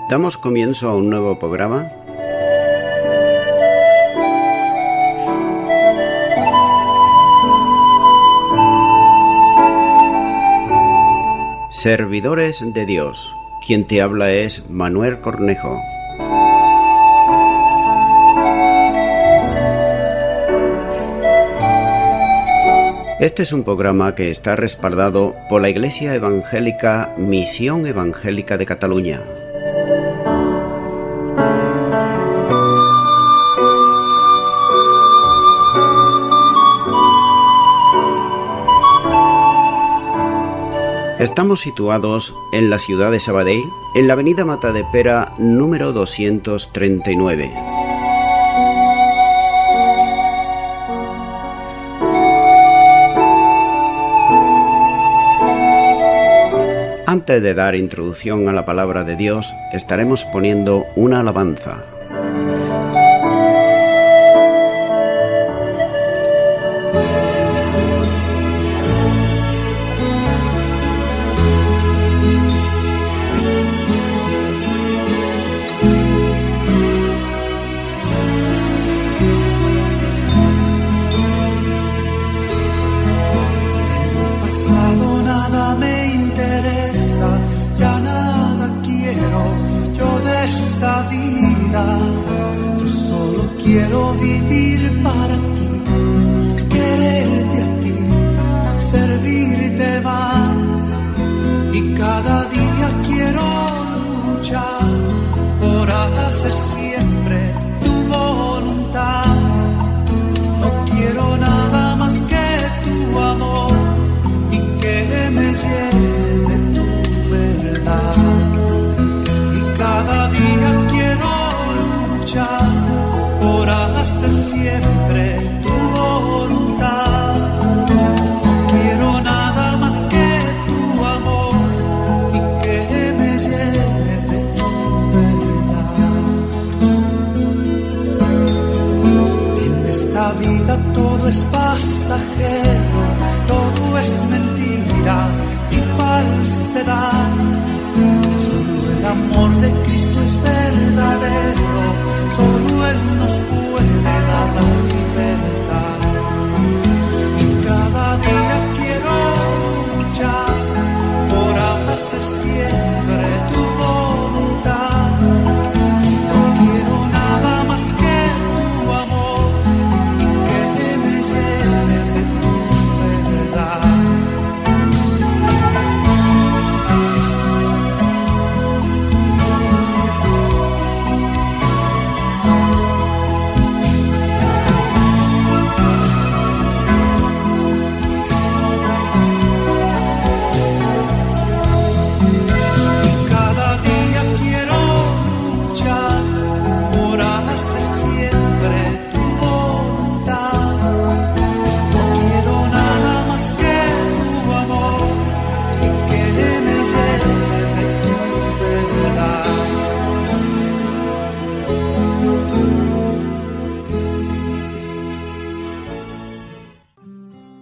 Damos comienzo a un nuevo programa. Servidores de Dios. Quien te habla es Manuel Cornejo. Este es un programa que está respaldado por la Iglesia Evangélica Misión Evangélica de Cataluña. Estamos situados en la ciudad de Sabadell, en la avenida Matadepera número 239. Antes de dar introducción a la palabra de Dios, estaremos poniendo una alabanza. Yo solo quiero vivir para ti, quererte a ti, servirte más. Y cada día quiero luchar por hacer siempre tu voluntad. No quiero nada más que tu amor y que me llenes de tu verdad. Y cada día quiero luchar por hacer siempre tu voluntad. No quiero nada más que tu amor y que me llenes de tu verdad. En esta vida todo es pasajero, todo es mentira y falsedad. Solo el amor de Cristo es verdadero, solo Él nos puede dar la libertad. Y cada día quiero luchar por hacer siempre tu voluntad. No quiero nada más que tu amor y que me llenes de tu verdad.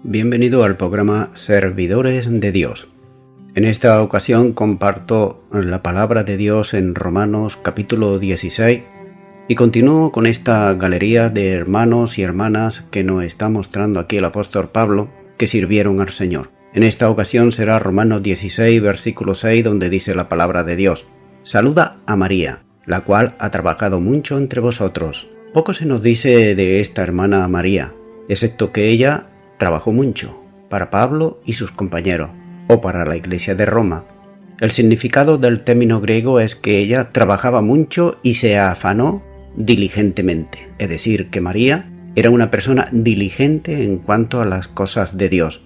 Bienvenido al programa Servidores de Dios. En esta ocasión comparto la palabra de Dios en Romanos capítulo 16 y continúo con esta galería de hermanos y hermanas que nos está mostrando aquí el apóstol Pablo que sirvieron al Señor. En esta ocasión será Romanos 16 versículo 6 donde dice la palabra de Dios: Saluda a María, la cual ha trabajado mucho entre vosotros. Poco se nos dice de esta hermana María, excepto que ella trabajó mucho para Pablo y sus compañeros, o para la iglesia de Roma. El significado del término griego es que ella trabajaba mucho y se afanó diligentemente, es decir, que María era una persona diligente en cuanto a las cosas de Dios.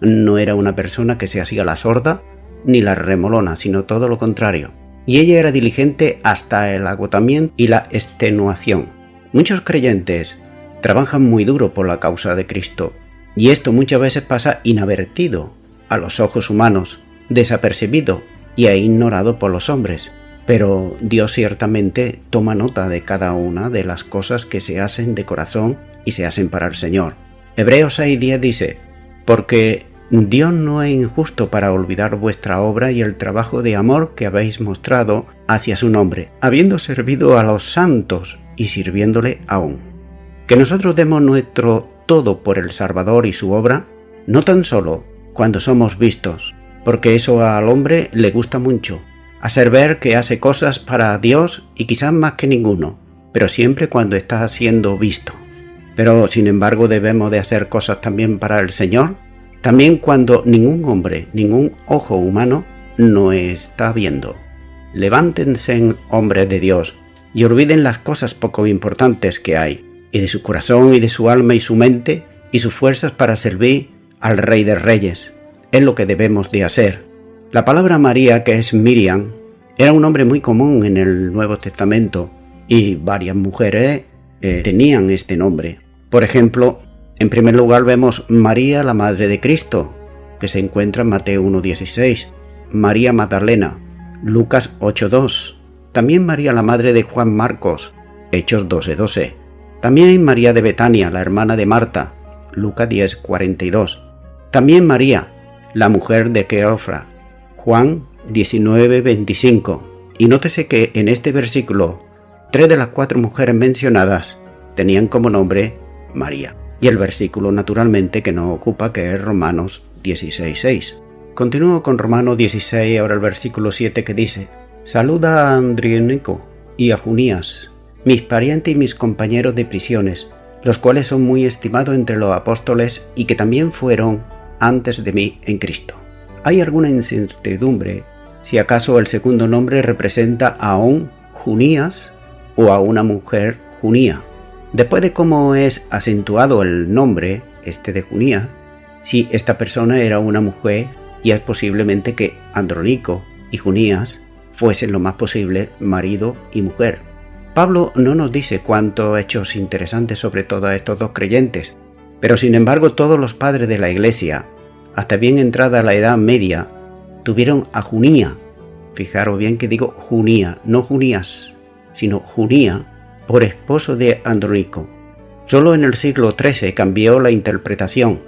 No era una persona que se hacía la sorda ni la remolona, sino todo lo contrario. Y ella era diligente hasta el agotamiento y la extenuación. Muchos creyentes trabajan muy duro por la causa de Cristo, y esto muchas veces pasa inadvertido a los ojos humanos, desapercibido y ignorado por los hombres. Pero Dios ciertamente toma nota de cada una de las cosas que se hacen de corazón y se hacen para el Señor. Hebreos 6:10 dice: porque Dios no es injusto para olvidar vuestra obra y el trabajo de amor que habéis mostrado hacia su nombre, habiendo servido a los santos y sirviéndole aún. Que nosotros demos nuestro todo por el Salvador y su obra, no tan solo cuando somos vistos, porque eso al hombre le gusta mucho, hacer ver que hace cosas para Dios y quizás más que ninguno, pero siempre cuando está siendo visto. Pero sin embargo debemos de hacer cosas también para el Señor, también cuando ningún hombre, ningún ojo humano nos está viendo. Levántense, hombres de Dios, y olviden las cosas poco importantes que hay, y de su corazón y de su alma y su mente y sus fuerzas para servir al Rey de Reyes. Es lo que debemos de hacer. La palabra María, que es Miriam, era un nombre muy común en el Nuevo Testamento, y varias mujeres tenían este nombre. Por ejemplo, en primer lugar vemos María, la Madre de Cristo, que se encuentra en Mateo 1:16, María Magdalena, Lucas 8:2, también María, la Madre de Juan Marcos, Hechos 12:12, también María de Betania, la hermana de Marta, Lucas 10:42, también María, la mujer de Cleofas, Juan 19:25, y nótese que en este versículo 3 de las 4 mujeres mencionadas tenían como nombre María. Y el versículo naturalmente que nos ocupa, que es Romanos 16:6. Continúo con Romanos 16, ahora el versículo 7 que dice: Saluda a Andrónico y a Junías, mis parientes y mis compañeros de prisiones, los cuales son muy estimados entre los apóstoles y que también fueron antes de mí en Cristo. Hay alguna incertidumbre si acaso el segundo nombre representa a un Junías o a una mujer Junía. Después de cómo es acentuado el nombre, de Junías, si esta persona era una mujer, y es posiblemente que Andrónico y Junías fuesen lo más posible marido y mujer. Pablo no nos dice cuántos hechos interesantes sobre todos estos dos creyentes, pero sin embargo todos los padres de la iglesia, hasta bien entrada la Edad Media, tuvieron a Junía. Fijaros bien que digo Junía, no Junías, sino Junía, por esposo de Andrónico. Solo en el siglo XIII cambió la interpretación.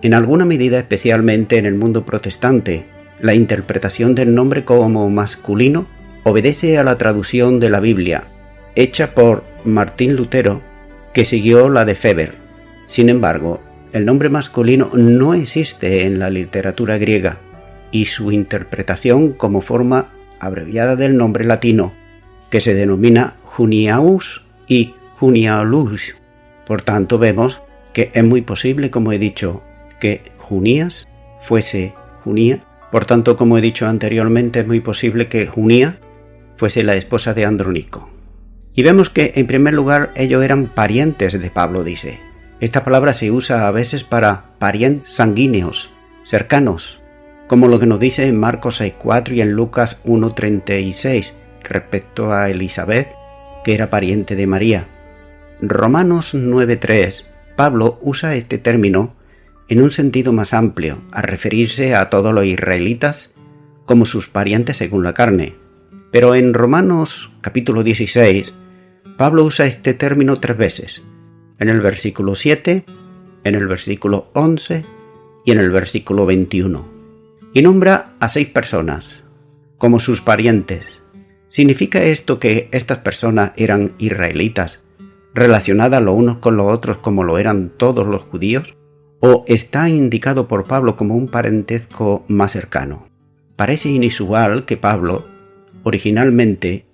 En alguna medida, especialmente en el mundo protestante, la interpretación del nombre como masculino obedece a la traducción de la Biblia, hecha por Martín Lutero, que siguió la de Weber. Sin embargo, el nombre masculino no existe en la literatura griega, y su interpretación como forma abreviada del nombre latino, que se denomina Juniaus y Juniaulus. Por tanto, vemos que es muy posible, como he dicho, que Junías fuese Junía. Por tanto, como he dicho anteriormente, es muy posible que Junía fuese la esposa de Andrónico. Y vemos que, en primer lugar, ellos eran parientes de Pablo, dice. Esta palabra se usa a veces para parientes sanguíneos, cercanos, como lo que nos dice en Marcos 6:4 y en Lucas 1:36, respecto a Elizabeth, que era pariente de María. Romanos 9:3, Pablo usa este término en un sentido más amplio, a referirse a todos los israelitas como sus parientes según la carne. Pero en Romanos capítulo 16, Pablo usa este término 3 veces, en el versículo 7, en el versículo 11 y en el versículo 21, y nombra a 6 personas como sus parientes. ¿Significa esto que estas personas eran israelitas, relacionadas los unos con los otros como lo eran todos los judíos? ¿O está indicado por Pablo como un parentesco más cercano? Parece inusual que Pablo, originalmente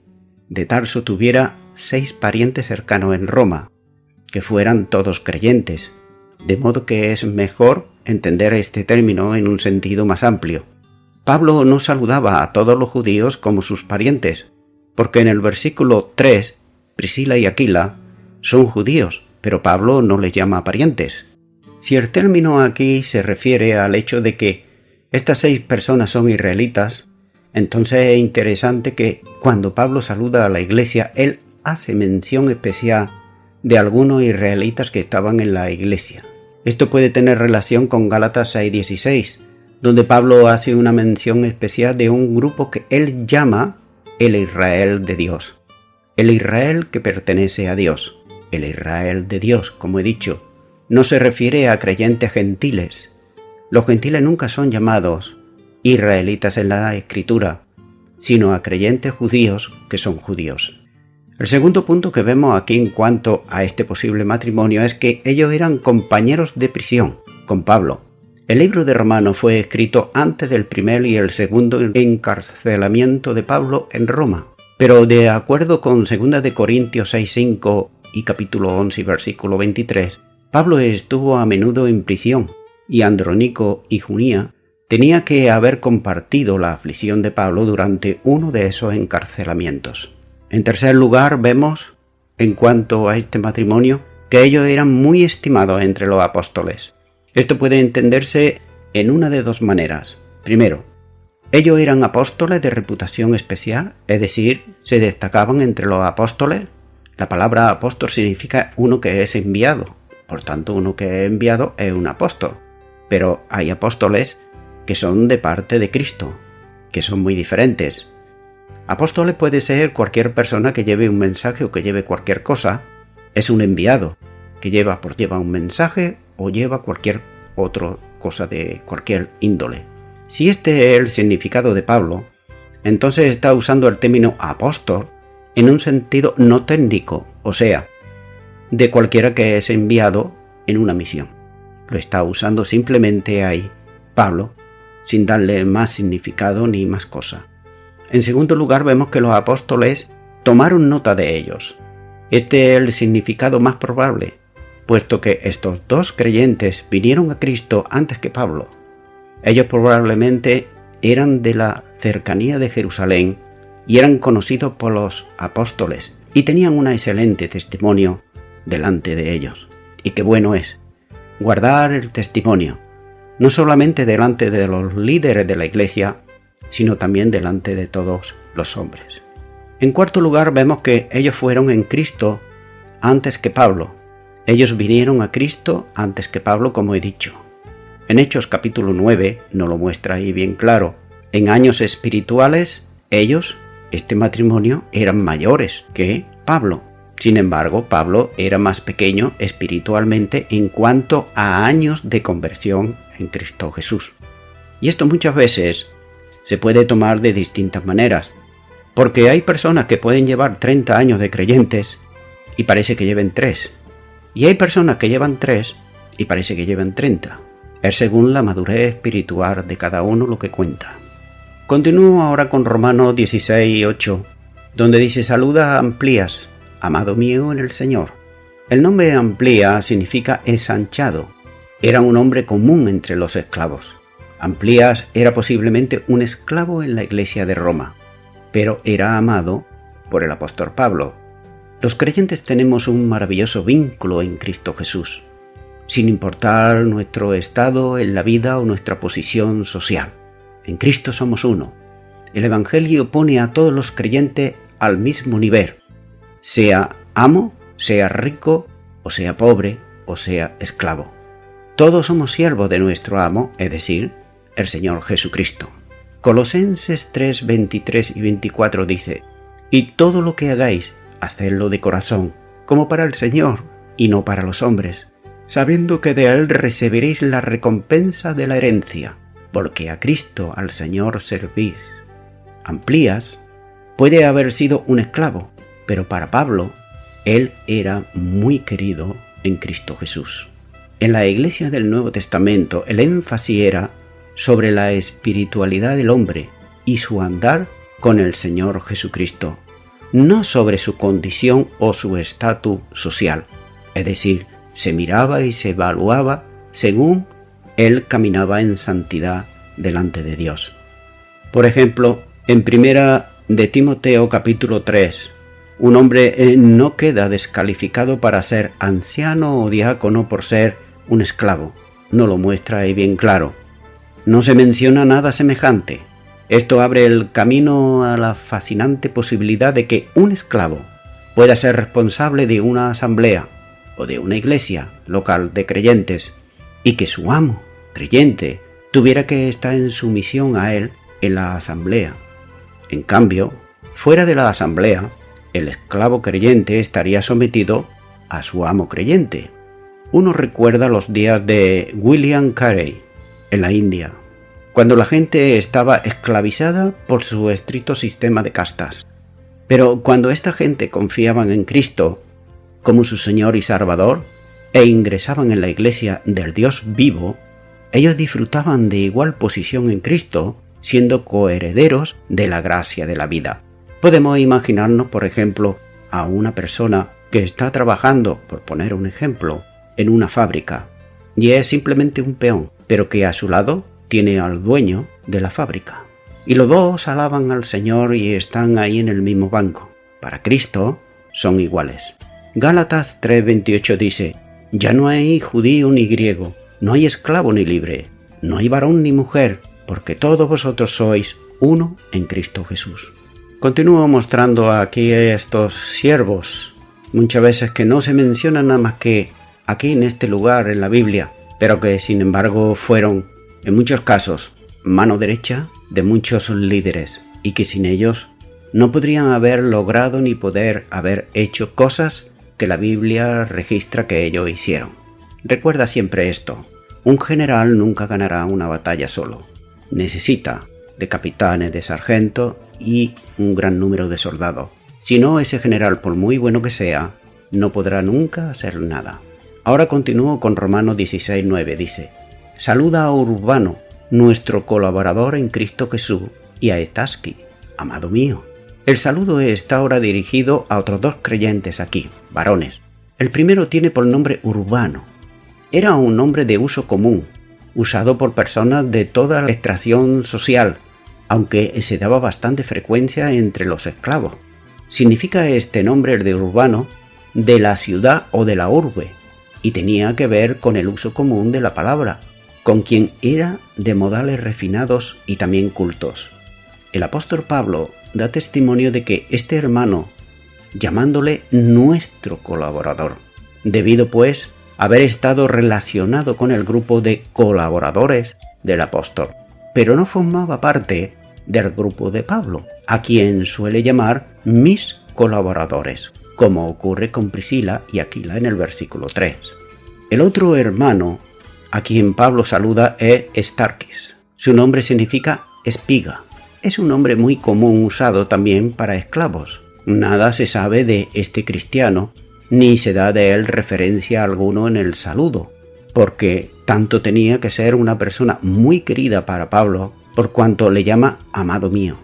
de Tarso, tuviera 6 parientes cercanos en Roma, que fueran todos creyentes, de modo que es mejor entender este término en un sentido más amplio. Pablo no saludaba a todos los judíos como sus parientes, porque en el versículo 3, Priscila y Aquila son judíos, pero Pablo no les llama parientes. Si el término aquí se refiere al hecho de que estas 6 personas son israelitas, entonces es interesante que cuando Pablo saluda a la iglesia, él hace mención especial de algunos israelitas que estaban en la iglesia. Esto puede tener relación con Gálatas 6:16, donde Pablo hace una mención especial de un grupo que él llama el Israel de Dios. El Israel que pertenece a Dios. El Israel de Dios, como he dicho, no se refiere a creyentes gentiles, Los gentiles nunca son llamados israelitas en la Escritura, sino a creyentes judíos que son judíos. El segundo punto que vemos aquí en cuanto a este posible matrimonio es que ellos eran compañeros de prisión con Pablo. El libro de Romanos fue escrito antes del primer y el segundo encarcelamiento de Pablo en Roma, pero de acuerdo con 2 de Corintios 6:5 y capítulo 11 y versículo 23, Pablo estuvo a menudo en prisión y Andrónico y Junía tenía que haber compartido la aflicción de Pablo durante uno de esos encarcelamientos. En tercer lugar, vemos, en cuanto a este matrimonio, que ellos eran muy estimados entre los apóstoles. Esto puede entenderse en una de dos maneras. Primero, ellos eran apóstoles de reputación especial, es decir, se destacaban entre los apóstoles. La palabra apóstol significa uno que es enviado, por tanto uno que es enviado es un apóstol. Pero hay apóstoles que son de parte de Cristo, que son muy diferentes. Apóstoles puede ser cualquier persona que lleve un mensaje o que lleve cualquier cosa, es un enviado, que lleva un mensaje o lleva cualquier otra cosa de cualquier índole. Si este es el significado de Pablo, entonces está usando el término apóstol en un sentido no técnico, o sea, de cualquiera que es enviado en una misión. Lo está usando simplemente ahí, Pablo, sin darle más significado ni más cosa. En segundo lugar, vemos que los apóstoles tomaron nota de ellos. Este es el significado más probable, puesto que estos dos creyentes vinieron a Cristo antes que Pablo. Ellos probablemente eran de la cercanía de Jerusalén y eran conocidos por los apóstoles y tenían un excelente testimonio delante de ellos. Y qué bueno es guardar el testimonio, no solamente delante de los líderes de la iglesia, sino también delante de todos los hombres. En cuarto lugar, vemos que ellos fueron en Cristo antes que Pablo. Ellos vinieron a Cristo antes que Pablo, como he dicho. En Hechos capítulo 9 nos lo muestra ahí bien claro. En años espirituales, ellos, este matrimonio, eran mayores que Pablo. Sin embargo, Pablo era más pequeño espiritualmente en cuanto a años de conversión en Cristo Jesús. Y esto muchas veces se puede tomar de distintas maneras, porque hay personas que pueden llevar 30 años de creyentes y parece que lleven 3. Y hay personas que llevan 3 y parece que llevan 30. Es según la madurez espiritual de cada uno lo que cuenta. Continúo ahora con Romanos 16:8, donde dice: saluda a Amplías, amado mío en el Señor. El nombre Amplías significa ensanchado. Era un hombre común entre los esclavos. Amplías era posiblemente un esclavo en la iglesia de Roma, pero era amado por el apóstol Pablo. Los creyentes tenemos un maravilloso vínculo en Cristo Jesús, sin importar nuestro estado en la vida o nuestra posición social. En Cristo somos uno. El Evangelio pone a todos los creyentes al mismo nivel, sea amo, sea rico, o sea pobre, o sea esclavo. Todos somos siervos de nuestro amo, es decir, el Señor Jesucristo. Colosenses 3, 23 y 24 dice: y todo lo que hagáis, hacedlo de corazón, como para el Señor y no para los hombres, sabiendo que de Él recibiréis la recompensa de la herencia, porque a Cristo, al Señor, servís. Amplías puede haber sido un esclavo, pero para Pablo, él era muy querido en Cristo Jesús. En la iglesia del Nuevo Testamento, el énfasis era sobre la espiritualidad del hombre y su andar con el Señor Jesucristo, no sobre su condición o su estatus social. Es decir, se miraba y se evaluaba según él caminaba en santidad delante de Dios. Por ejemplo, en primera de Timoteo capítulo 3, un hombre no queda descalificado para ser anciano o diácono por ser un esclavo. No lo muestra ahí bien claro. No se menciona nada semejante. Esto abre el camino a la fascinante posibilidad de que un esclavo pueda ser responsable de una asamblea o de una iglesia local de creyentes y que su amo, creyente, tuviera que estar en sumisión a él en la asamblea. En cambio, fuera de la asamblea, el esclavo creyente estaría sometido a su amo creyente. Uno recuerda los días de William Carey, en la India, cuando la gente estaba esclavizada por su estricto sistema de castas. Pero cuando esta gente confiaban en Cristo como su Señor y Salvador e ingresaban en la iglesia del Dios vivo, ellos disfrutaban de igual posición en Cristo, siendo coherederos de la gracia de la vida. Podemos imaginarnos, por ejemplo, a una persona que está trabajando, por poner un ejemplo, en una fábrica, y es simplemente un peón, pero que a su lado tiene al dueño de la fábrica. Y los dos alaban al Señor y están ahí en el mismo banco. Para Cristo son iguales. Gálatas 3:28 dice: ya no hay judío ni griego, no hay esclavo ni libre, no hay varón ni mujer, porque todos vosotros sois uno en Cristo Jesús. Continúo mostrando aquí estos siervos, muchas veces que no se mencionan nada más que aquí en este lugar en la Biblia, pero que sin embargo fueron, en muchos casos, mano derecha de muchos líderes, y que sin ellos no podrían haber logrado ni poder haber hecho cosas que la Biblia registra que ellos hicieron. Recuerda siempre esto: un general nunca ganará una batalla solo. Necesita de capitanes, de sargentos y un gran número de soldados. Si no, ese general, por muy bueno que sea, no podrá nunca hacer nada. Ahora continúo con Romanos 16:9. Dice: saluda a Urbano, nuestro colaborador en Cristo Jesús, y a Estaquis, amado mío. El saludo está ahora dirigido a otros dos creyentes aquí, varones. El primero tiene por nombre Urbano. Era un nombre de uso común, usado por personas de toda la extracción social, aunque se daba bastante frecuencia entre los esclavos. Significa este nombre, el de Urbano, de la ciudad o de la urbe, y tenía que ver con el uso común de la palabra, con quien era de modales refinados y también cultos. El apóstol Pablo da testimonio de que este hermano, llamándole nuestro colaborador, debido pues haber estado relacionado con el grupo de colaboradores del apóstol, pero no formaba parte del grupo de Pablo, a quien suele llamar mis colaboradores, como ocurre con Priscila y Aquila en el versículo 3. El otro hermano a quien Pablo saluda es Estaquis. Su nombre significa espiga. Es un nombre muy común usado también para esclavos. Nada se sabe de este cristiano, ni se da de él referencia alguno en el saludo, porque tanto tenía que ser una persona muy querida para Pablo, por cuanto le llama amado mío.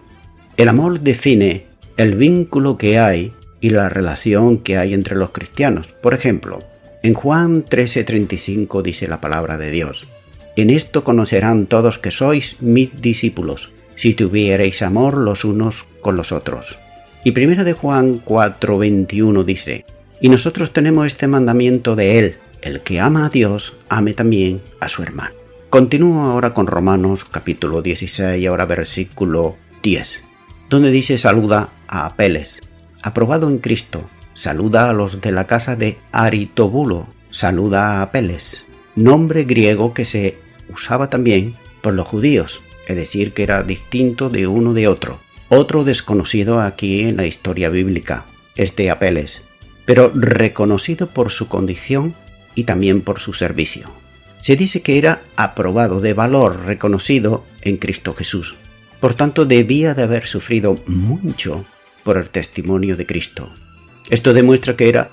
El amor define el vínculo que hay y la relación que hay entre los cristianos. Por ejemplo, en Juan 13:35 dice la palabra de Dios: en esto conocerán todos que sois mis discípulos, si tuviereis amor los unos con los otros. Y 1 de Juan 4:21 dice: y nosotros tenemos este mandamiento de él: el que ama a Dios, ame también a su hermano. Continúo ahora con Romanos capítulo 16, ahora versículo 10, donde dice: saluda a Apeles, aprobado en Cristo, saluda a los de la casa de Aristóbulo, saluda a Apeles, nombre griego que se usaba también por los judíos, es decir, que era distinto de uno de otro desconocido aquí en la historia bíblica, este Apeles, pero reconocido por su condición y también por su servicio. Se dice que era aprobado, de valor, reconocido en Cristo Jesús. Por tanto, debía de haber sufrido mucho por el testimonio de Cristo. Esto demuestra que era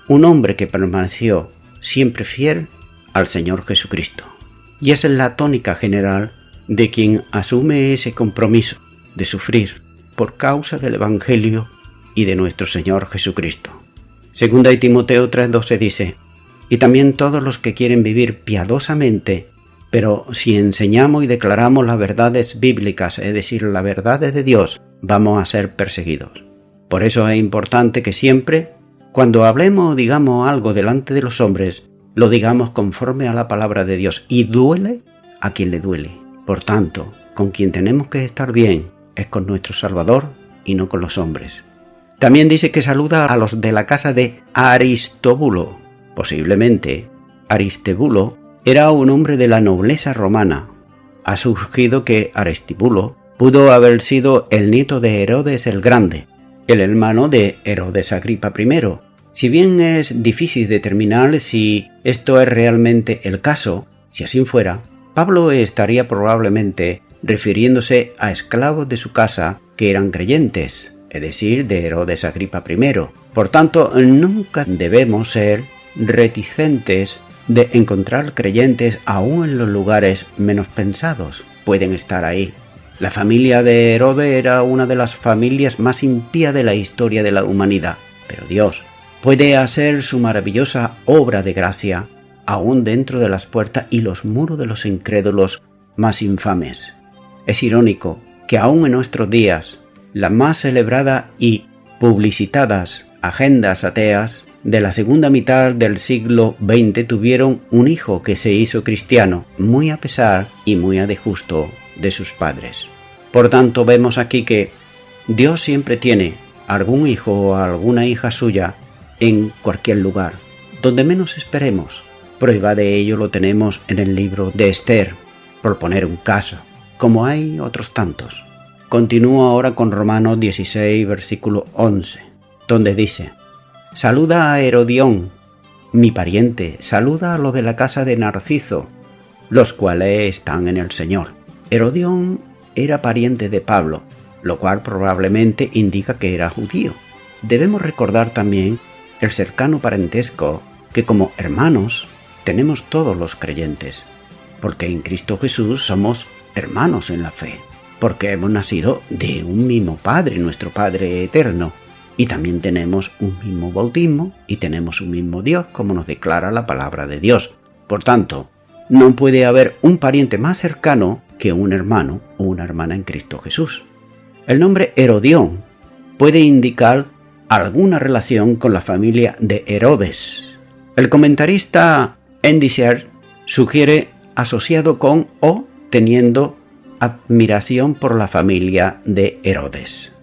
un hombre que permaneció siempre fiel al Señor Jesucristo. Y esa es la tónica general de quien asume ese compromiso de sufrir por causa del Evangelio y de nuestro Señor Jesucristo. Segunda de Timoteo 3:12 dice: y también todos los que quieren vivir piadosamente, pero si enseñamos y declaramos las verdades bíblicas, es decir, las verdades de Dios, vamos a ser perseguidos. Por eso es importante que siempre, cuando hablemos o digamos algo delante de los hombres, lo digamos conforme a la palabra de Dios, y duele a quien le duele. Por tanto, con quien tenemos que estar bien es con nuestro Salvador y no con los hombres. También dice que saluda a los de la casa de Aristóbulo. Posiblemente, Aristóbulo era un hombre de la nobleza romana. Ha surgido que Aristóbulo pudo haber sido el nieto de Herodes el Grande, el hermano de Herodes Agripa I. Si bien es difícil determinar si esto es realmente el caso, si así fuera, Pablo estaría probablemente refiriéndose a esclavos de su casa que eran creyentes, es decir, de Herodes Agripa I. Por tanto, nunca debemos ser reticentes de encontrar creyentes aún en los lugares menos pensados. Pueden estar ahí. La familia de Herodes era una de las familias más impías de la historia de la humanidad, pero Dios puede hacer su maravillosa obra de gracia aún dentro de las puertas y los muros de los incrédulos más infames. Es irónico que aún en nuestros días, las más celebradas y publicitadas agendas ateas de la segunda mitad del siglo XX tuvieron un hijo que se hizo cristiano, muy a pesar y muy a disgusto de sus padres. Por tanto, vemos aquí que Dios siempre tiene algún hijo o alguna hija suya en cualquier lugar, donde menos esperemos. Prueba de ello lo tenemos en el libro de Esther, por poner un caso, como hay otros tantos. Continúo ahora con Romanos 16, versículo 11, donde dice: saluda a Herodión, mi pariente, saluda a los de la casa de Narciso, los cuales están en el Señor. Herodión era pariente de Pablo, lo cual probablemente indica que era judío. Debemos recordar también el cercano parentesco que como hermanos tenemos todos los creyentes, porque en Cristo Jesús somos hermanos en la fe, porque hemos nacido de un mismo Padre, nuestro Padre eterno, y también tenemos un mismo bautismo y tenemos un mismo Dios, como nos declara la palabra de Dios. Por tanto, no puede haber un pariente más cercano que un hermano o una hermana en Cristo Jesús. El nombre Herodión puede indicar alguna relación con la familia de Herodes. El comentarista Endicott sugiere asociado con o teniendo admiración por la familia de Herodes.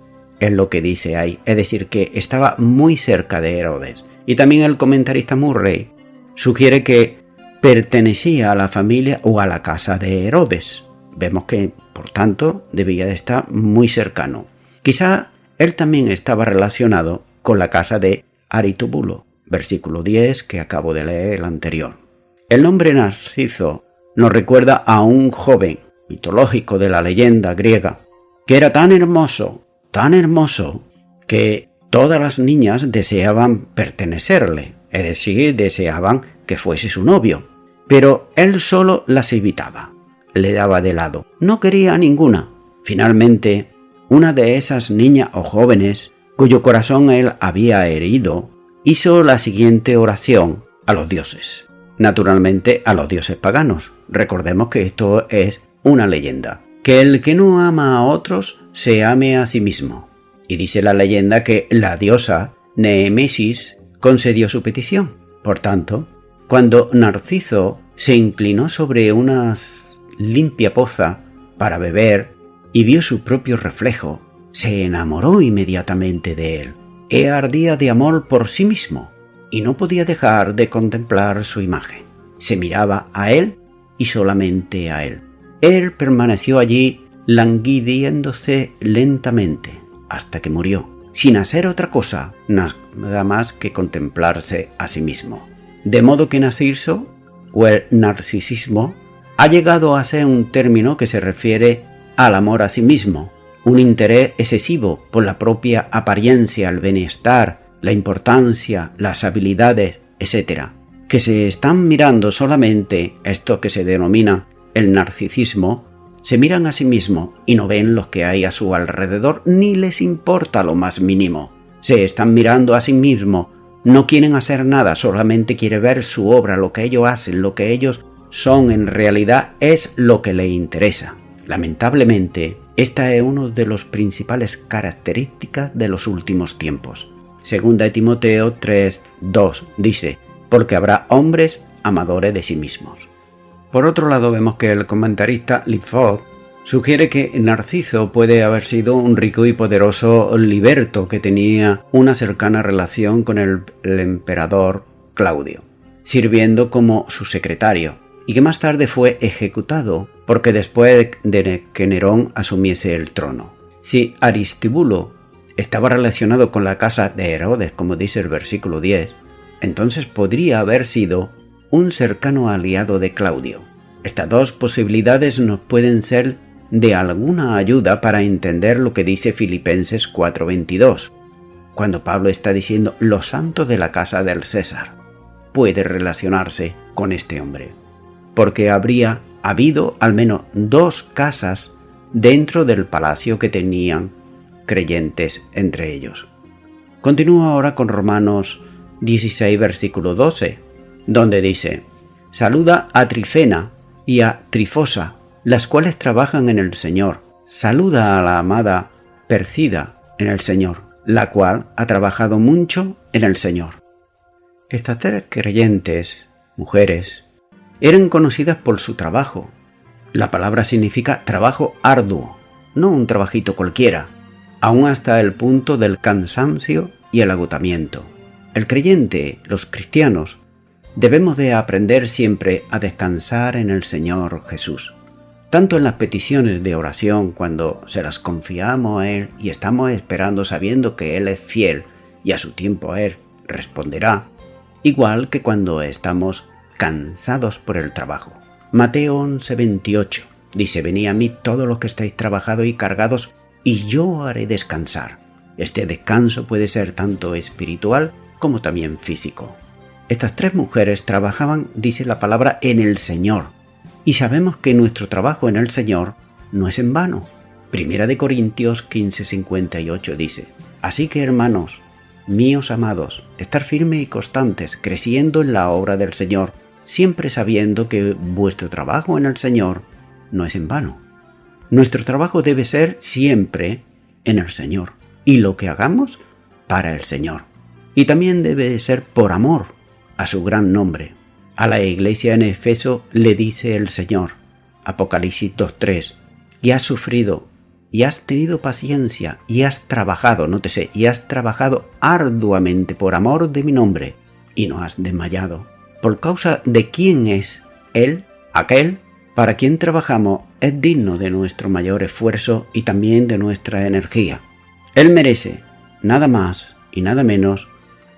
Es lo que dice ahí, es decir, que estaba muy cerca de Herodes. Y también el comentarista Murray sugiere que pertenecía a la familia o a la casa de Herodes. Vemos que, por tanto, debía de estar muy cercano. Quizá él también estaba relacionado con la casa de Aritubulo, versículo 10 que acabo de leer el anterior. El nombre Narciso nos recuerda a un joven mitológico de la leyenda griega que era tan hermoso, que todas las niñas deseaban pertenecerle, es decir, deseaban que fuese su novio, pero él solo las evitaba, le daba de lado, no quería a ninguna. Finalmente, una de esas niñas o jóvenes cuyo corazón él había herido, hizo la siguiente oración a los dioses, naturalmente a los dioses paganos. Recordemos que esto es una leyenda, que el que no ama a otros se ame a sí mismo. Y dice la leyenda que la diosa Nemesis concedió su petición. Por tanto, cuando Narciso se inclinó sobre una limpia poza para beber y vio su propio reflejo, se enamoró inmediatamente de él. Ardía de amor por sí mismo y no podía dejar de contemplar su imagen. Se miraba a él y solamente a él. Él permaneció allí languidiéndose lentamente hasta que murió, sin hacer otra cosa, nada más que contemplarse a sí mismo. De modo que Narciso, o el narcisismo, ha llegado a ser un término que se refiere al amor a sí mismo, un interés excesivo por la propia apariencia, el bienestar, la importancia, las habilidades, etc., que se están mirando solamente esto que se denomina el narcisismo, se miran a sí mismos y no ven lo que hay a su alrededor ni les importa lo más mínimo. Se están mirando a sí mismos, no quieren hacer nada, solamente quieren ver su obra, lo que ellos hacen, lo que ellos son en realidad es lo que les interesa. Lamentablemente, esta es una de las principales características de los últimos tiempos. Segunda de Timoteo 3:2 dice: porque habrá hombres amadores de sí mismos. Por otro lado, vemos que el comentarista Lipford sugiere que Narciso puede haber sido un rico y poderoso liberto que tenía una cercana relación con el emperador Claudio, sirviendo como su secretario, y que más tarde fue ejecutado porque después de que Nerón asumiese el trono. Si Aristíbulo estaba relacionado con la casa de Herodes, como dice el versículo 10, entonces podría haber sido un cercano aliado de Claudio, Estas dos posibilidades nos pueden ser de alguna ayuda para entender lo que dice Filipenses 4:22, cuando Pablo está diciendo los santos de la casa del César. Puede relacionarse con este hombre, porque habría habido al menos 2 casas dentro del palacio que tenían creyentes entre ellos. Continúo ahora con Romanos 16, versículo 12, donde dice: saluda a Trifena y a Trifosa, las cuales trabajan en el Señor. Saluda a la amada Persida en el Señor, la cual ha trabajado mucho en el Señor. Estas 3 creyentes, mujeres, eran conocidas por su trabajo. La palabra significa trabajo arduo, no un trabajito cualquiera, aún hasta el punto del cansancio y el agotamiento. El creyente, los cristianos, debemos de aprender siempre a descansar en el Señor Jesús, tanto en las peticiones de oración cuando se las confiamos a Él y estamos esperando sabiendo que Él es fiel y a su tiempo Él responderá, igual que cuando estamos cansados por el trabajo. Mateo 11:28 dice: venid a mí todos los que estáis trabajados y cargados, y yo haré descansar. Este descanso puede ser tanto espiritual como también físico. Estas 3 mujeres trabajaban, dice la palabra, en el Señor, y sabemos que nuestro trabajo en el Señor no es en vano. Primera de Corintios 15:58 dice: así que, hermanos míos amados, estar firmes y constantes, creciendo en la obra del Señor, siempre sabiendo que vuestro trabajo en el Señor no es en vano. Nuestro trabajo debe ser siempre en el Señor, y lo que hagamos para el Señor. Y también debe ser por amor a su gran nombre. A la iglesia en Efeso le dice el Señor, Apocalipsis 2:3, y has sufrido, y has tenido paciencia, y has trabajado, nótese, y has trabajado arduamente por amor de mi nombre, y no has desmayado. Por causa de quién es Él, aquel para quien trabajamos, es digno de nuestro mayor esfuerzo y también de nuestra energía. Él merece nada más y nada menos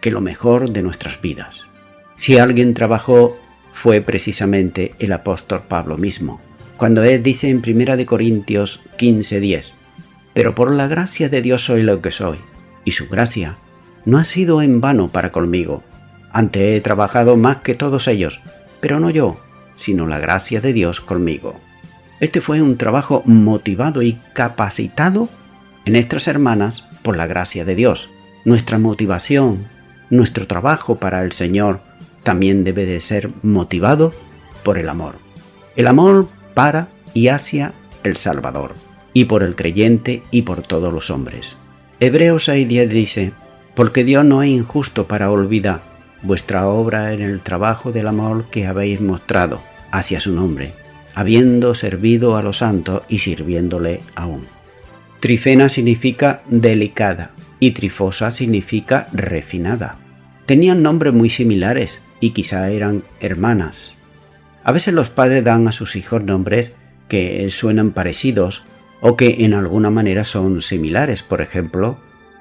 que lo mejor de nuestras vidas. Si alguien trabajó, fue precisamente el apóstol Pablo mismo, cuando él dice en 1 de Corintios 15:10, pero por la gracia de Dios soy lo que soy, y su gracia no ha sido en vano para conmigo. Antes he trabajado más que todos ellos, pero no yo, sino la gracia de Dios conmigo. Este fue un trabajo motivado y capacitado en nuestras hermanas por la gracia de Dios. Nuestra motivación, nuestro trabajo para el Señor también debe de ser motivado por el amor. El amor para y hacia el Salvador, y por el creyente y por todos los hombres. Hebreos 6:10 dice: porque Dios no es injusto para olvidar vuestra obra en el trabajo del amor que habéis mostrado hacia su nombre, habiendo servido a los santos y sirviéndole aún. Trifena significa delicada y Trifosa significa refinada. Tenían nombres muy similares y quizá eran hermanas. A veces los padres dan a sus hijos nombres que suenan parecidos o que en alguna manera son similares, por ejemplo,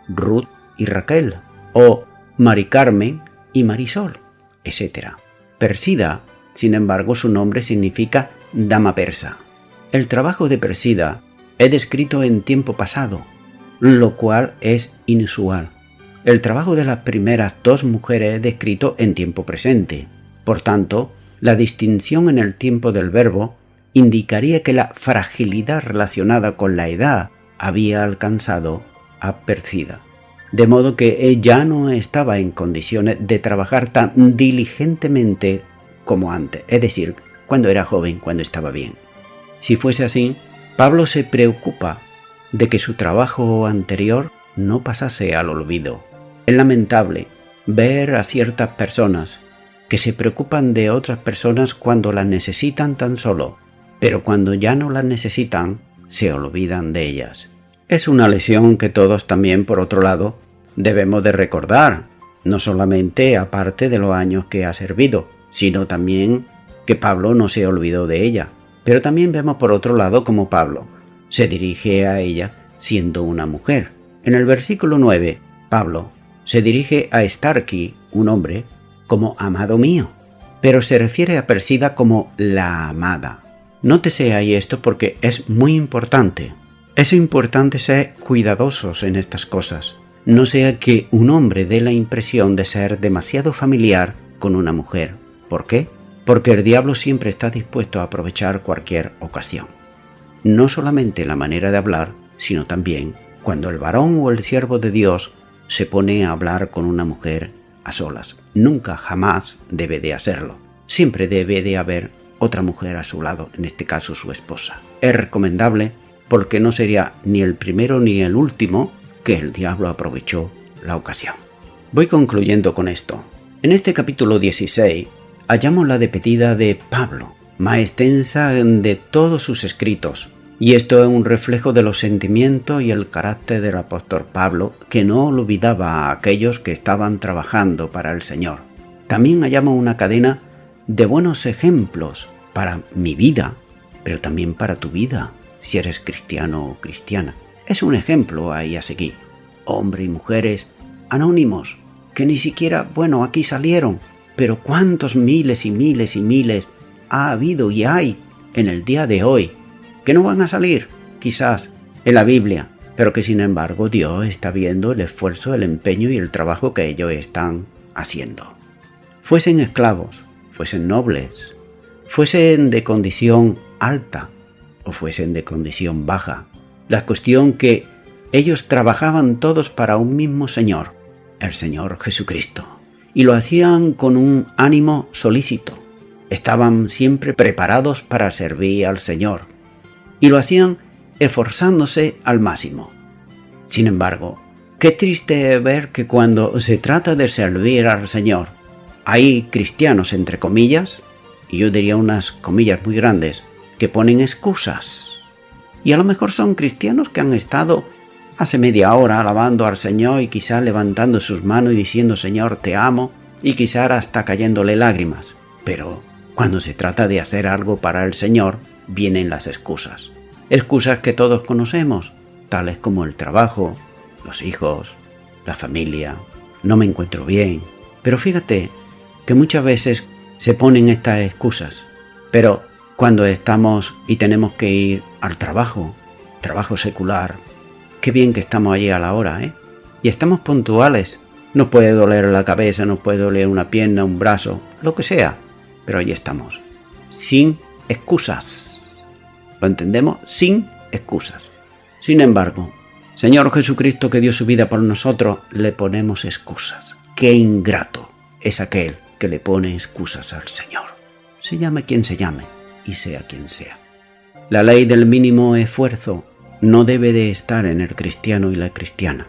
Ruth y Raquel, o Mari Carmen y Marisol, etc. Persida, sin embargo, su nombre significa dama persa. El trabajo de Persida es descrito en tiempo pasado, lo cual es inusual. El trabajo de las primeras 2 mujeres es descrito en tiempo presente. Por tanto, la distinción en el tiempo del verbo indicaría que la fragilidad relacionada con la edad había alcanzado a Persida, de modo que ella no estaba en condiciones de trabajar tan diligentemente como antes, es decir, cuando era joven, cuando estaba bien. Si fuese así, Pablo se preocupa de que su trabajo anterior no pasase al olvido. Es lamentable ver a ciertas personas que se preocupan de otras personas cuando las necesitan tan solo, pero cuando ya no las necesitan, se olvidan de ellas. Es una lección que todos también, por otro lado, debemos de recordar, no solamente aparte de los años que ha servido, sino también que Pablo no se olvidó de ella. Pero también vemos por otro lado cómo Pablo se dirige a ella siendo una mujer. En el versículo 9, Pablo se dirige a Starky, un hombre, como amado mío. pero se refiere a Persida como la amada. Nótese ahí esto porque es muy importante. Es importante ser cuidadosos en estas cosas. No sea que un hombre dé la impresión de ser demasiado familiar con una mujer. ¿Por qué? Porque el diablo siempre está dispuesto a aprovechar cualquier ocasión. No solamente la manera de hablar, sino también cuando el varón o el siervo de Dios se pone a hablar con una mujer a solas. Nunca, jamás debe de hacerlo. Siempre debe de haber otra mujer a su lado, en este caso su esposa. Es recomendable porque no sería ni el primero ni el último que el diablo aprovechó la ocasión. Voy concluyendo con esto. En este capítulo 16 hallamos la despedida de Pablo, más extensa de todos sus escritos, y esto es un reflejo de los sentimientos y el carácter del apóstol Pablo, que no olvidaba a aquellos que estaban trabajando para el Señor. También hallamos una cadena de buenos ejemplos para mi vida, pero también para tu vida, si eres cristiano o cristiana. Es un ejemplo ahí a seguir. Hombres y mujeres anónimos, que ni siquiera, aquí salieron, pero cuántos miles y miles y miles ha habido y hay en el día de hoy, que no van a salir, quizás, en la Biblia, pero que sin embargo Dios está viendo el esfuerzo, el empeño y el trabajo que ellos están haciendo. Fuesen esclavos, fuesen nobles, fuesen de condición alta o fuesen de condición baja. La cuestión que ellos trabajaban todos para un mismo Señor, el Señor Jesucristo, y lo hacían con un ánimo solícito. Estaban siempre preparados para servir al Señor y lo hacían esforzándose al máximo. Sin embargo, qué triste es ver que cuando se trata de servir al Señor, hay cristianos, entre comillas, y yo diría unas comillas muy grandes, que ponen excusas. Y a lo mejor son cristianos que han estado hace media hora alabando al Señor y quizá levantando sus manos y diciendo Señor te amo y quizá hasta cayéndole lágrimas. Pero cuando se trata de hacer algo para el Señor, vienen las excusas. Excusas que todos conocemos, tales como el trabajo, los hijos, la familia, no me encuentro bien. Pero fíjate que muchas veces se ponen estas excusas, pero cuando estamos y tenemos que ir al trabajo secular, qué bien que estamos allí a la hora, y estamos puntuales. Nos puede doler la cabeza, nos puede doler una pierna, un brazo, lo que sea, pero allí estamos, sin excusas. ¿Lo entendemos? Sin excusas. Sin embargo, Señor Jesucristo que dio su vida por nosotros, le ponemos excusas. ¡Qué ingrato es aquel que le pone excusas al Señor! Se llame quien se llame y sea quien sea. La ley del mínimo esfuerzo no debe de estar en el cristiano y la cristiana,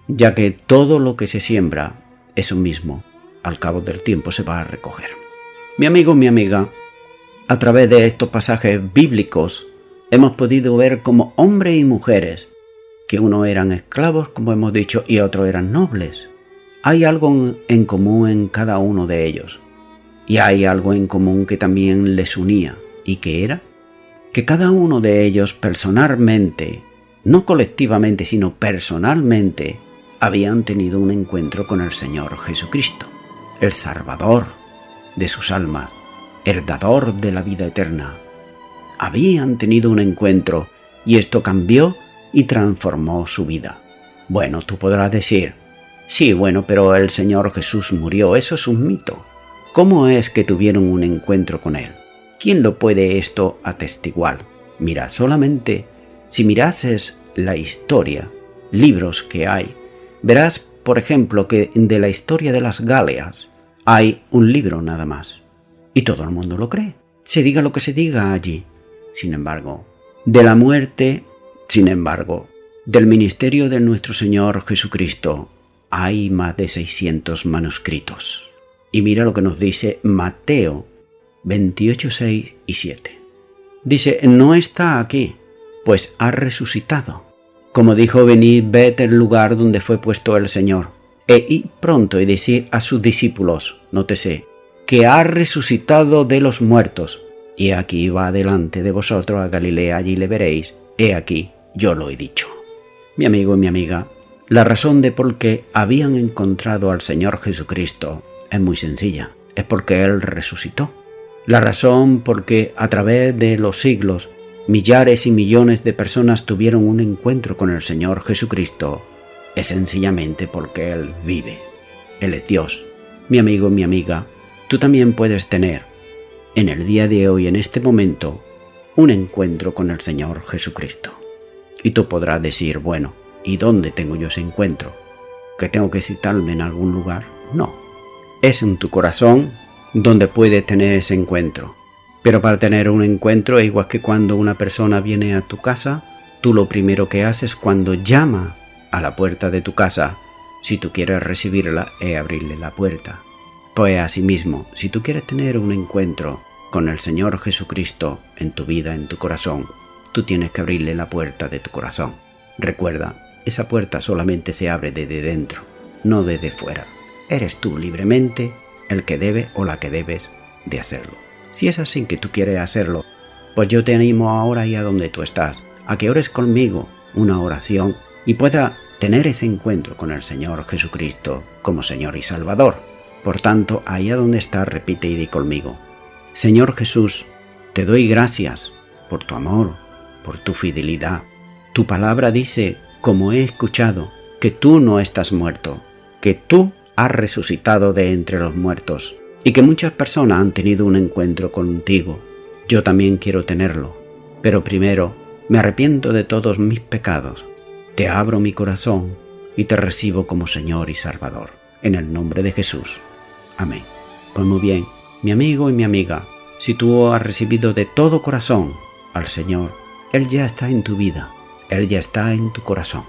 ya que todo lo que se siembra, eso mismo, al cabo del tiempo se va a recoger. Mi amigo, mi amiga, a través de estos pasajes bíblicos hemos podido ver como hombres y mujeres, que unos eran esclavos, como hemos dicho, y otros eran nobles. Hay algo en común en cada uno de ellos, y hay algo en común que también les unía, ¿y qué era? Que cada uno de ellos personalmente, no colectivamente, sino personalmente, habían tenido un encuentro con el Señor Jesucristo, el Salvador de sus almas, el dador de la vida eterna. Habían tenido un encuentro y esto cambió y transformó su vida. Bueno, tú podrás decir, sí, pero el Señor Jesús murió, eso es un mito. ¿Cómo es que tuvieron un encuentro con Él? ¿Quién lo puede esto atestiguar? Mira, solamente si mirases la historia, libros que hay, verás, por ejemplo, que de la historia de las Galias hay un libro nada más. Y todo el mundo lo cree. Se diga lo que se diga allí. Sin embargo, de la muerte, del ministerio de nuestro Señor Jesucristo, hay más de 600 manuscritos. Y mira lo que nos dice Mateo 28, 6 y 7. Dice, no está aquí, pues ha resucitado. Como dijo, venid, ved el lugar donde fue puesto el Señor. Id pronto y decid a sus discípulos, nótese, que ha resucitado de los muertos, y aquí va delante de vosotros a Galilea, allí le veréis, he aquí, yo lo he dicho. Mi amigo y mi amiga, la razón de por qué habían encontrado al Señor Jesucristo es muy sencilla. es porque Él resucitó. La razón por que a través de los siglos millares y millones de personas tuvieron un encuentro con el Señor Jesucristo es sencillamente porque Él vive. Él es Dios. Mi amigo, mi amiga, tú también puedes tener en el día de hoy, en este momento, un encuentro con el Señor Jesucristo. Y tú podrás decir, bueno, ¿y dónde tengo yo ese encuentro? ¿Que tengo que citarme en algún lugar? No. Es en tu corazón donde puedes tener ese encuentro. Pero para tener un encuentro, igual que cuando una persona viene a tu casa, tú lo primero que haces cuando llama a la puerta de tu casa, si tú quieres recibirla, es abrirle la puerta. Pues asimismo, si tú quieres tener un encuentro con el Señor Jesucristo en tu vida, en tu corazón, tú tienes que abrirle la puerta de tu corazón. Recuerda, esa puerta solamente se abre desde dentro, no desde fuera. Eres tú libremente el que debe o la que debes de hacerlo. Si es así que tú quieres hacerlo, pues yo te animo ahora y a donde tú estás, a que ores conmigo una oración y pueda tener ese encuentro con el Señor Jesucristo como Señor y Salvador. Por tanto, ahí a donde estás, repite y di conmigo: Señor Jesús, te doy gracias por tu amor, por tu fidelidad. Tu palabra dice, como he escuchado, que tú no estás muerto, que tú has resucitado de entre los muertos y que muchas personas han tenido un encuentro contigo. Yo también quiero tenerlo, pero primero me arrepiento de todos mis pecados. Te abro mi corazón y te recibo como Señor y Salvador. En el nombre de Jesús. Amén. Pues muy bien, mi amigo y mi amiga, si tú has recibido de todo corazón al Señor, Él ya está en tu vida, Él ya está en tu corazón.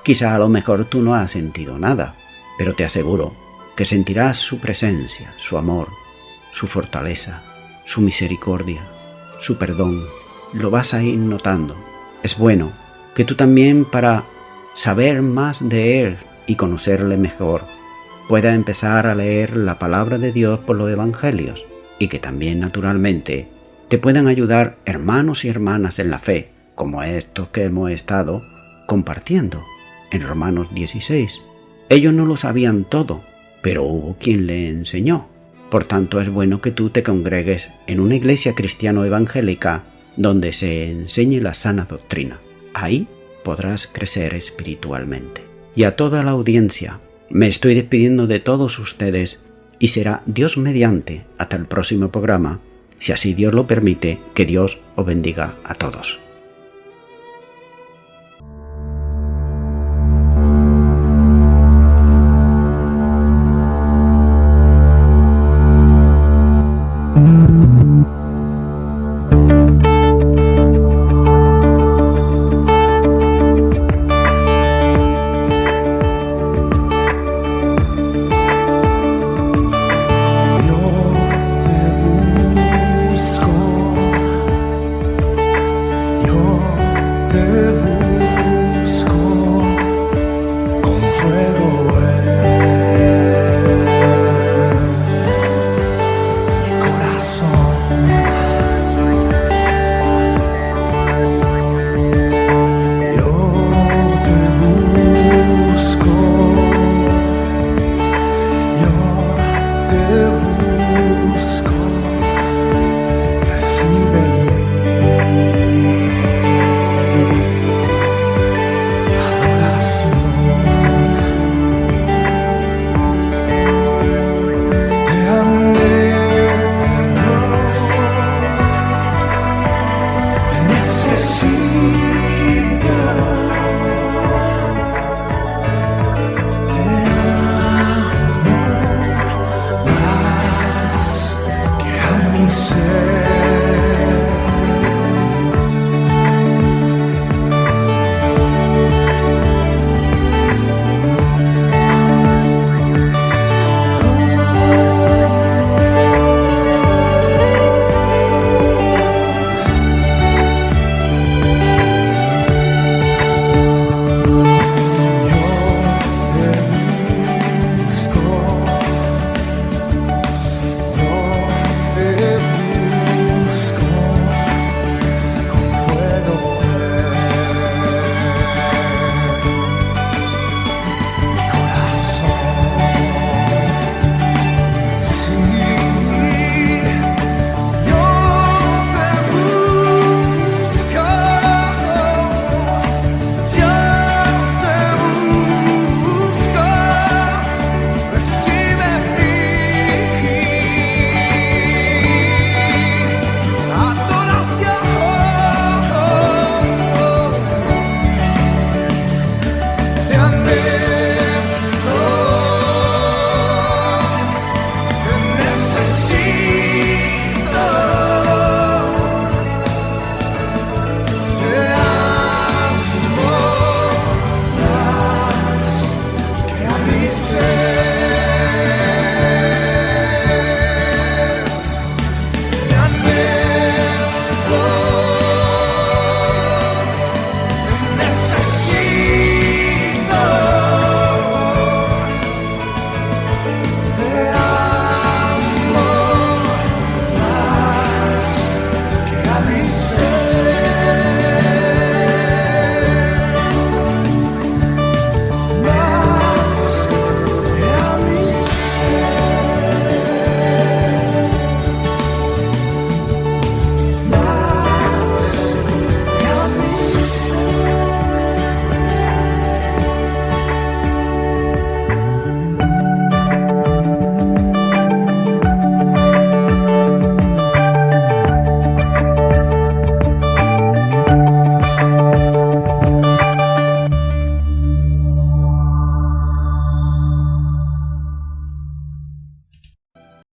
Quizá a lo mejor tú no has sentido nada, pero te aseguro que sentirás su presencia, su amor, su fortaleza, su misericordia, su perdón. Lo vas a ir notando. Es bueno que tú también, para saber más de Él y conocerle mejor, puedas empezar a leer la palabra de Dios por los evangelios y que también naturalmente te puedan ayudar hermanos y hermanas en la fe, como estos que hemos estado compartiendo en Romanos 16. Ellos no lo sabían todo, pero hubo quien le enseñó. Por tanto, es bueno que tú te congregues en una iglesia cristiano evangélica donde se enseñe la sana doctrina. Ahí podrás crecer espiritualmente. Y a toda la audiencia, me estoy despidiendo de todos ustedes y será Dios mediante hasta el próximo programa, si así Dios lo permite. Que Dios os bendiga a todos.